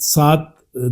7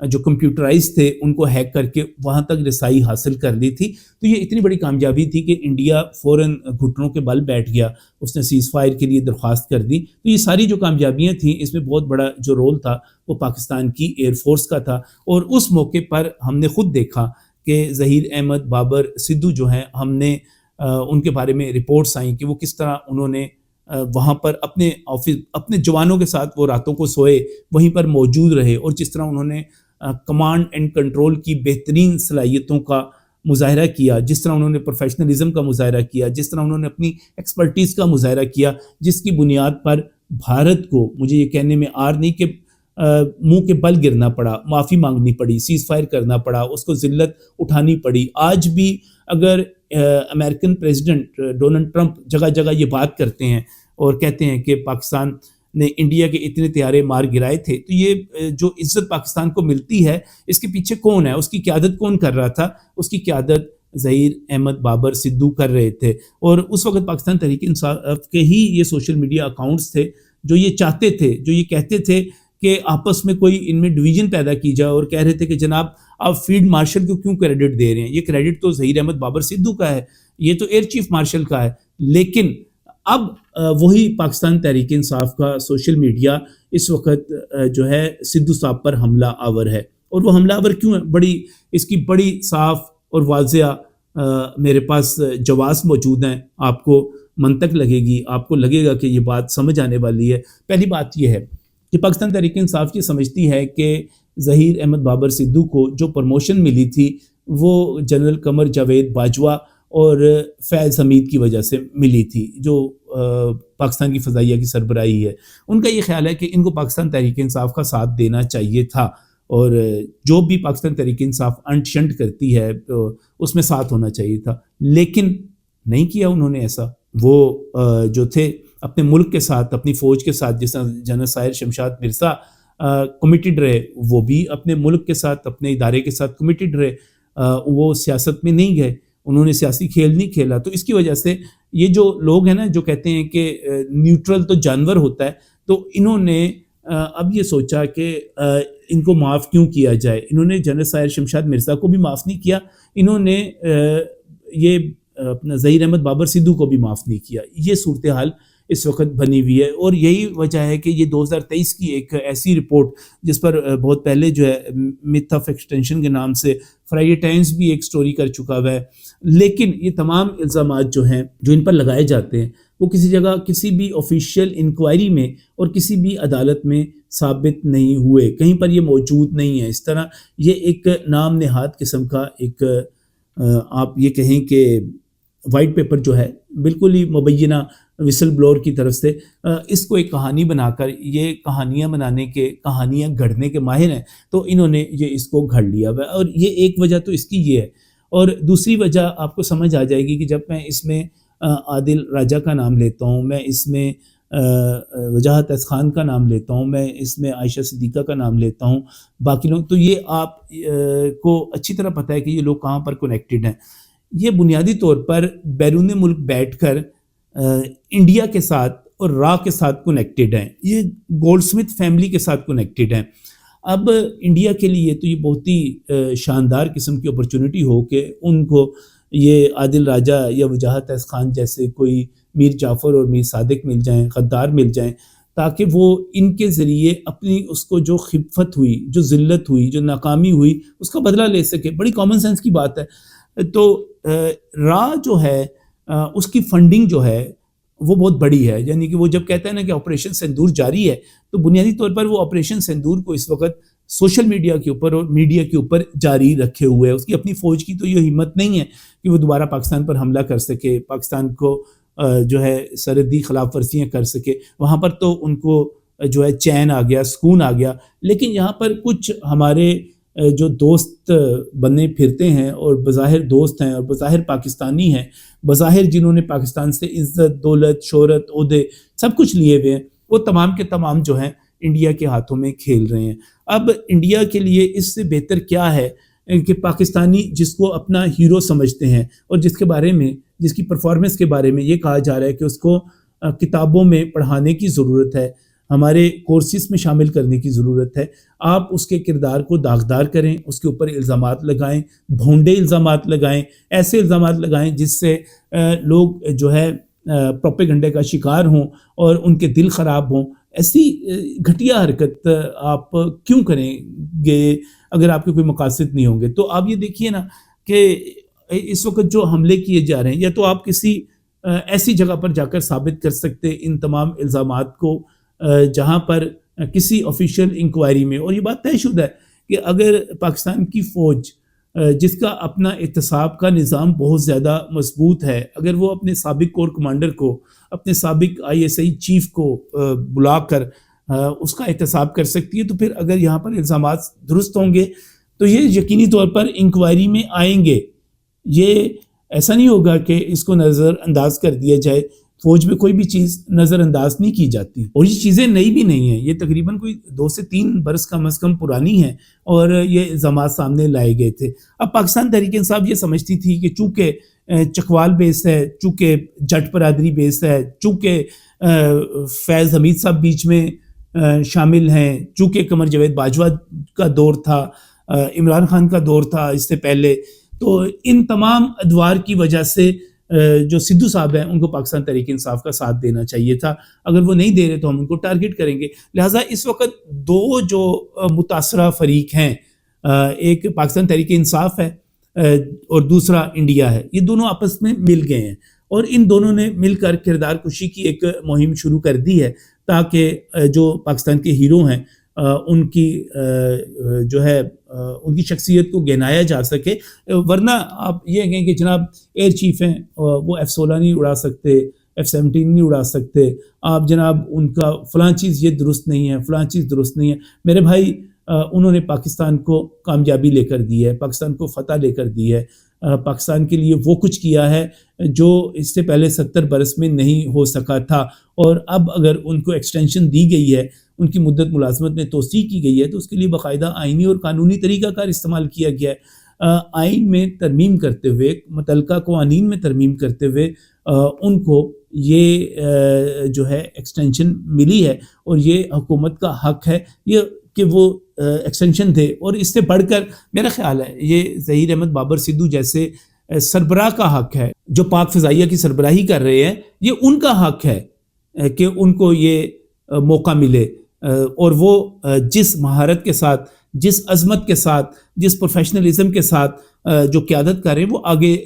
جو کمپیوٹرائز تھے ان کو ہیک کر کے وہاں تک رسائی حاصل کر لی تھی. تو یہ اتنی بڑی کامیابی تھی کہ انڈیا فوراً گھٹنوں کے بل بیٹھ گیا, اس نے سیز فائر کے لیے درخواست کر دی. تو یہ ساری جو کامیابیاں تھیں اس میں بہت بڑا جو رول تھا وہ پاکستان کی ایئر فورس کا تھا. اور اس موقع پر ہم نے خود دیکھا کہ ظہیر احمد بابر سدھو جو ہیں, ہم نے ان کے بارے میں رپورٹس آئیں کہ وہ کس طرح انہوں نے وہاں پر اپنے آفس اپنے جوانوں کے ساتھ وہ راتوں کو سوئے, وہیں پر موجود رہے, اور جس طرح انہوں نے کمانڈ اینڈ کنٹرول کی بہترین صلاحیتوں کا مظاہرہ کیا, جس طرح انہوں نے پروفیشنلزم کا مظاہرہ کیا, جس طرح انہوں نے اپنی ایکسپرٹیز کا مظاہرہ کیا, جس کی بنیاد پر بھارت کو, مجھے یہ کہنے میں آر نہیں کہ منہ کے بل گرنا پڑا, معافی مانگنی پڑی, سیز فائر کرنا پڑا, اس کو ذلت اٹھانی پڑی. آج بھی اگر امریکن پریزیڈنٹ ڈونلڈ ٹرمپ جگہ جگہ یہ بات کرتے ہیں اور کہتے ہیں کہ پاکستان نے انڈیا کے اتنے طیارے مار گرائے تھے, تو یہ جو عزت پاکستان کو ملتی ہے اس کے پیچھے کون ہے, اس کی قیادت کون کر رہا تھا؟ اس کی قیادت ظہیر احمد بابر سدھو کر رہے تھے. اور اس وقت پاکستان تحریک انصاف کے ہی یہ سوشل میڈیا اکاؤنٹس تھے جو یہ چاہتے تھے, جو یہ کہتے تھے کہ آپس میں کوئی ان میں ڈویژن پیدا کی جائے, اور کہہ رہے تھے کہ جناب آپ فیلڈ مارشل کو کیوں کریڈٹ دے رہے ہیں, یہ کریڈٹ تو ظہیر احمد بابر سدھو کا ہے, یہ تو ایئر چیف مارشل کا ہے. لیکن اب وہی پاکستان تحریک انصاف کا سوشل میڈیا اس وقت جو ہے سدھو صاحب پر حملہ آور ہے. اور وہ حملہ آور کیوں ہے؟ اس کی بڑی صاف اور واضح میرے پاس جواز موجود ہیں, آپ کو منطق لگے گی, آپ کو لگے گا کہ یہ بات سمجھ آنے والی ہے. پہلی بات یہ ہے کہ پاکستان تحریک انصاف یہ سمجھتی ہے کہ ظہیر احمد بابر سدھو کو جو پروموشن ملی تھی وہ جنرل قمر جاوید باجوہ اور فیض حمید کی وجہ سے ملی تھی, جو پاکستان کی فضائیہ کی سربراہی ہے. ان کا یہ خیال ہے کہ ان کو پاکستان تحریک انصاف کا ساتھ دینا چاہیے تھا, اور جو بھی پاکستان تحریک انصاف انٹ شنٹ کرتی ہے اس میں ساتھ ہونا چاہیے تھا. لیکن نہیں کیا انہوں نے ایسا. وہ جو تھے اپنے ملک کے ساتھ, اپنی فوج کے ساتھ, جس طرح جنرل سائر شمشاد مرزا کمیٹڈ رہے, وہ بھی اپنے ملک کے ساتھ, اپنے ادارے کے ساتھ کمیٹڈ رہے. وہ سیاست میں نہیں گئے, انہوں نے سیاسی کھیل نہیں کھیلا. تو اس کی وجہ سے یہ جو لوگ ہیں نا جو کہتے ہیں کہ نیوٹرل تو جانور ہوتا ہے, تو انہوں نے اب یہ سوچا کہ ان کو معاف کیوں کیا جائے. انہوں نے جنرل سائر شمشاد مرزا کو بھی معاف نہیں کیا, انہوں نے یہ اپنا ظہیر احمد بابر سدھو کو بھی معاف نہیں کیا. یہ صورتحال اس وقت بنی ہوئی ہے, اور یہی وجہ ہے کہ یہ 2023 کی ایک ایسی رپورٹ جس پر بہت پہلے جو ہے میتھ آف ایکسٹینشن کے نام سے فرائیڈے ٹائمز بھی ایک سٹوری کر چکا ہوا ہے. لیکن یہ تمام الزامات جو ہیں جو ان پر لگائے جاتے ہیں وہ کسی جگہ کسی بھی آفیشیل انکوائری میں اور کسی بھی عدالت میں ثابت نہیں ہوئے, کہیں پر یہ موجود نہیں ہے. اس طرح یہ ایک نام نہاد قسم کا ایک آپ یہ کہیں کہ وائٹ پیپر جو ہے بالکل ہی مبینہ وسل بلور کی طرف سے اس کو ایک کہانی بنا کر, یہ کہانیاں بنانے کے, کہانیاں گھڑنے کے ماہر ہیں, تو انہوں نے یہ اس کو گھڑ لیا ہوا ہے. اور یہ ایک وجہ تو اس کی یہ ہے, اور دوسری وجہ آپ کو سمجھ آ جائے گی کہ جب میں اس میں عادل راجہ کا نام لیتا ہوں, میں اس میں وجاہت خان کا نام لیتا ہوں, میں اس میں عائشہ صدیقہ کا نام لیتا ہوں, باقی لوگ, تو یہ آپ کو اچھی طرح پتہ ہے کہ یہ لوگ کہاں پر کنیکٹڈ ہیں. یہ بنیادی طور پر بیرون ملک بیٹھ کر انڈیا کے ساتھ اور را کے ساتھ کنیکٹڈ ہیں, یہ گولڈ سمتھ فیملی کے ساتھ کنیکٹڈ ہیں. اب انڈیا کے لیے تو یہ بہت ہی شاندار قسم کی اپرچونٹی ہو کہ ان کو یہ عادل راجہ یا وجاہت خان جیسے کوئی میر جعفر اور میر صادق مل جائیں, غدار مل جائیں, تاکہ وہ ان کے ذریعے اپنی اس کو جو خفت ہوئی, جو ذلت ہوئی, جو ناکامی ہوئی, اس کا بدلہ لے سکے. بڑی کامن سینس کی بات ہے. تو را جو ہے اس کی فنڈنگ جو ہے وہ بہت بڑی ہے, یعنی کہ وہ جب کہتا ہے نا کہ آپریشن سندور جاری ہے, تو بنیادی طور پر وہ آپریشن سندور کو اس وقت سوشل میڈیا کے اوپر اور میڈیا کے اوپر جاری رکھے ہوئے ہے. اس کی اپنی فوج کی تو یہ ہمت نہیں ہے کہ وہ دوبارہ پاکستان پر حملہ کر سکے, پاکستان کو جو ہے سرحدی خلاف ورزیاں کر سکے. وہاں پر تو ان کو جو ہے چین آ گیا, سکون آ گیا. لیکن یہاں پر کچھ ہمارے جو دوست بنے پھرتے ہیں اور بظاہر دوست ہیں اور بظاہر پاکستانی ہیں, بظاہر جنہوں نے پاکستان سے عزت, دولت, شہرت, عہدے سب کچھ لیے ہوئے ہیں, وہ تمام کے تمام جو ہیں انڈیا کے ہاتھوں میں کھیل رہے ہیں. اب انڈیا کے لیے اس سے بہتر کیا ہے کہ پاکستانی جس کو اپنا ہیرو سمجھتے ہیں اور جس کے بارے میں, جس کی پرفارمنس کے بارے میں یہ کہا جا رہا ہے کہ اس کو کتابوں میں پڑھانے کی ضرورت ہے, ہمارے کورسز میں شامل کرنے کی ضرورت ہے. آپ اس کے کردار کو داغدار کریں، اس کے اوپر الزامات لگائیں، بھونڈے الزامات لگائیں، ایسے الزامات لگائیں جس سے لوگ جو ہے پروپیگنڈے کا شکار ہوں اور ان کے دل خراب ہوں. ایسی گھٹیا حرکت آپ کیوں کریں گے اگر آپ کے کوئی مقاصد نہیں ہوں گے؟ تو آپ یہ دیکھیے نا کہ اس وقت جو حملے کیے جا رہے ہیں، یا تو آپ کسی ایسی جگہ پر جا کر ثابت کر سکتے ان تمام الزامات کو جہاں پر کسی آفیشیل انکوائری میں، اور یہ بات طے شدہ ہے کہ اگر پاکستان کی فوج جس کا اپنا احتساب کا نظام بہت زیادہ مضبوط ہے، اگر وہ اپنے سابق کور کمانڈر کو، اپنے سابق ISI چیف کو بلا کر اس کا احتساب کر سکتی ہے، تو پھر اگر یہاں پر الزامات درست ہوں گے تو یہ یقینی طور پر انکوائری میں آئیں گے. یہ ایسا نہیں ہوگا کہ اس کو نظر انداز کر دیا جائے. فوج میں کوئی بھی چیز نظر انداز نہیں کی جاتی، اور یہ چیزیں نئی بھی نہیں ہیں، یہ تقریباً کوئی 2 سے 3 برس کم از کم پرانی ہیں اور یہ الزامات سامنے لائے گئے تھے. اب پاکستان تحریک انصاف یہ سمجھتی تھی کہ چونکہ چکوال بیس ہے، چونکہ جٹ برادری بیس ہے، چونکہ فیض حمید صاحب بیچ میں شامل ہیں، چونکہ قمر جاوید باجوہ کا دور تھا، عمران خان کا دور تھا اس سے پہلے، تو ان تمام ادوار کی وجہ سے جو سدھو صاحب ہیں ان کو پاکستان تحریک انصاف کا ساتھ دینا چاہیے تھا. اگر وہ نہیں دے رہے تو ہم ان کو ٹارگٹ کریں گے. لہٰذا اس وقت 2 جو متاثرہ فریق ہیں، ایک پاکستان تحریک انصاف ہے اور دوسرا انڈیا ہے، یہ دونوں آپس میں مل گئے ہیں اور ان دونوں نے مل کر کردار کشی کی ایک مہم شروع کر دی ہے تاکہ جو پاکستان کے ہیرو ہیں ان کی جو ہے ان کی شخصیت کو گہنایا جا سکے. ورنہ آپ یہ کہیں کہ جناب ایئر چیف ہیں، وہ F-16 نہیں اڑا سکتے، F-17 نہیں اڑا سکتے، آپ جناب ان کا فلاں چیز یہ درست نہیں ہے، فلاں چیز درست نہیں ہے. میرے بھائی انہوں نے پاکستان کو کامیابی لے کر دی ہے، پاکستان کو فتح لے کر دی ہے، پاکستان کے لیے وہ کچھ کیا ہے جو اس سے پہلے 70 برس میں نہیں ہو سکا تھا. اور اب اگر ان کو ایکسٹینشن دی گئی ہے، ان کی مدت ملازمت میں توسیع کی گئی ہے، تو اس کے لیے باقاعدہ آئینی اور قانونی طریقہ کار استعمال کیا گیا ہے. آئین میں ترمیم کرتے ہوئے، متعلقہ قوانین میں ترمیم کرتے ہوئے ان کو یہ جو ہے ایکسٹینشن ملی ہے، اور یہ حکومت کا حق ہے یہ کہ وہ ایکسٹینشن دے. اور اس سے بڑھ کر میرا خیال ہے یہ ظہیر احمد بابر سدھو جیسے سربراہ کا حق ہے جو پاک فضائیہ کی سربراہی کر رہے ہیں، یہ ان کا حق ہے کہ ان کو یہ موقع ملے، اور وہ جس مہارت کے ساتھ، جس عظمت کے ساتھ، جس پروفیشنلزم کے ساتھ جو قیادت کر رہے ہیں وہ آگے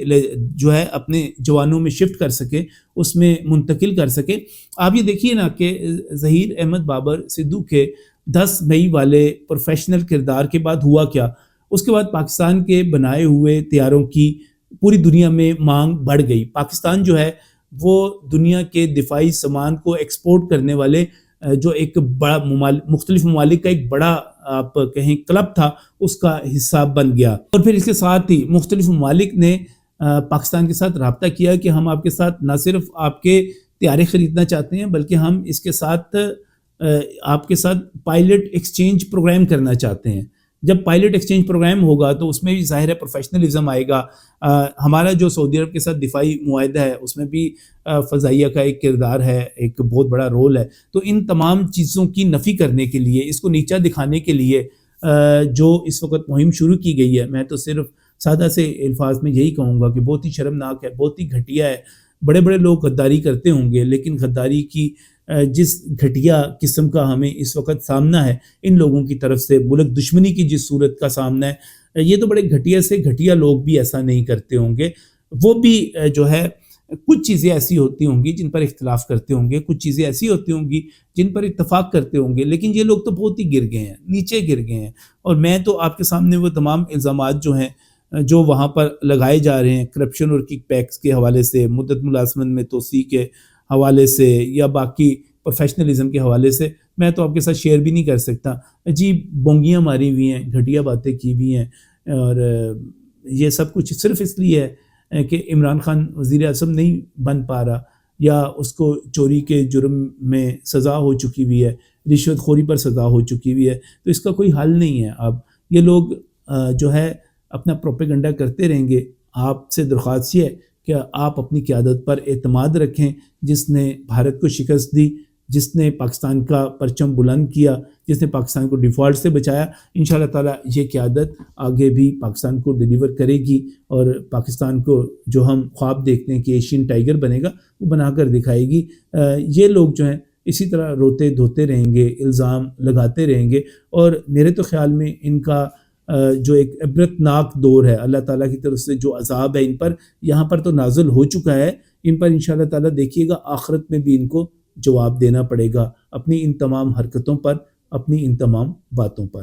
جو ہے اپنے جوانوں میں شفٹ کر سکے، اس میں منتقل کر سکے. آپ یہ دیکھیے نا کہ ظہیر احمد بابر سدھو کے 10 مئی والے پروفیشنل کردار کے بعد ہوا کیا؟ اس کے بعد پاکستان کے بنائے ہوئے طیاروں کی پوری دنیا میں مانگ بڑھ گئی. پاکستان جو ہے وہ دنیا کے دفاعی سامان کو ایکسپورٹ کرنے والے جو ایک بڑا مختلف ممالک کا ایک بڑا آپ کہیں کلب تھا، اس کا حصہ بن گیا. اور پھر اس کے ساتھ ہی مختلف ممالک نے پاکستان کے ساتھ رابطہ کیا کہ ہم آپ کے ساتھ نہ صرف آپ کے طیارے خریدنا چاہتے ہیں، بلکہ ہم اس کے ساتھ آپ کے ساتھ پائلٹ ایکسچینج پروگرام کرنا چاہتے ہیں. جب پائلٹ ایکسچینج پروگرام ہوگا تو اس میں بھی ظاہر ہے پروفیشنلزم آئے گا. ہمارا جو سعودی عرب کے ساتھ دفاعی معاہدہ ہے اس میں بھی فضائیہ کا ایک کردار ہے، ایک بہت بڑا رول ہے. تو ان تمام چیزوں کی نفی کرنے کے لیے، اس کو نیچا دکھانے کے لیے جو اس وقت مہم شروع کی گئی ہے، میں تو صرف سادہ سے الفاظ میں یہی کہوں گا کہ بہت ہی شرمناک ہے، بہت ہی گھٹیا ہے. بڑے بڑے لوگ غداری کرتے ہوں گے، لیکن غداری کی جس گھٹیا قسم کا ہمیں اس وقت سامنا ہے ان لوگوں کی طرف سے، ملک دشمنی کی جس صورت کا سامنا ہے، یہ تو بڑے گھٹیا سے گھٹیا لوگ بھی ایسا نہیں کرتے ہوں گے. وہ بھی جو ہے کچھ چیزیں ایسی ہوتی ہوں گی جن پر اختلاف کرتے ہوں گے، کچھ چیزیں ایسی ہوتی ہوں گی جن پر اتفاق کرتے ہوں گے، لیکن یہ لوگ تو بہت ہی گر گئے ہیں، نیچے گر گئے ہیں. اور میں تو آپ کے سامنے وہ تمام الزامات جو ہیں جو وہاں پر لگائے جا رہے ہیں، کرپشن اور کک بیکس کے حوالے سے، مدت ملازمت میں توسیع کے حوالے سے، یا باقی پروفیشنلزم کے حوالے سے، میں تو آپ کے ساتھ شیئر بھی نہیں کر سکتا. عجیب بونگیاں ماری ہوئی ہیں، گھٹیا باتیں کی ہوئی ہیں، اور یہ سب کچھ صرف اس لیے ہے کہ عمران خان وزیر اعظم نہیں بن پا رہا، یا اس کو چوری کے جرم میں سزا ہو چکی ہوئی ہے، رشوت خوری پر سزا ہو چکی ہوئی ہے، تو اس کا کوئی حل نہیں ہے. اب یہ لوگ جو ہے اپنا پروپیگنڈا کرتے رہیں گے. آپ سے درخواست یہ ہے کہ آپ اپنی قیادت پر اعتماد رکھیں، جس نے بھارت کو شکست دی، جس نے پاکستان کا پرچم بلند کیا، جس نے پاکستان کو ڈیفالٹ سے بچایا، انشاءاللہ تعالیٰ یہ قیادت آگے بھی پاکستان کو ڈیلیور کرے گی، اور پاکستان کو جو ہم خواب دیکھتے ہیں کہ ایشین ٹائیگر بنے گا، وہ بنا کر دکھائے گی۔ یہ لوگ جو ہیں اسی طرح روتے دھوتے رہیں گے، الزام لگاتے رہیں گے، اور میرے تو خیال میں ان کا جو ایک عبرتناک دور ہے، اللہ تعالیٰ کی طرف سے جو عذاب ہے ان پر، یہاں پر تو نازل ہو چکا ہے، ان پر انشاءاللہ تعالیٰ دیکھیے گا آخرت میں بھی ان کو جواب دینا پڑے گا اپنی ان تمام حرکتوں پر، اپنی ان تمام باتوں پر۔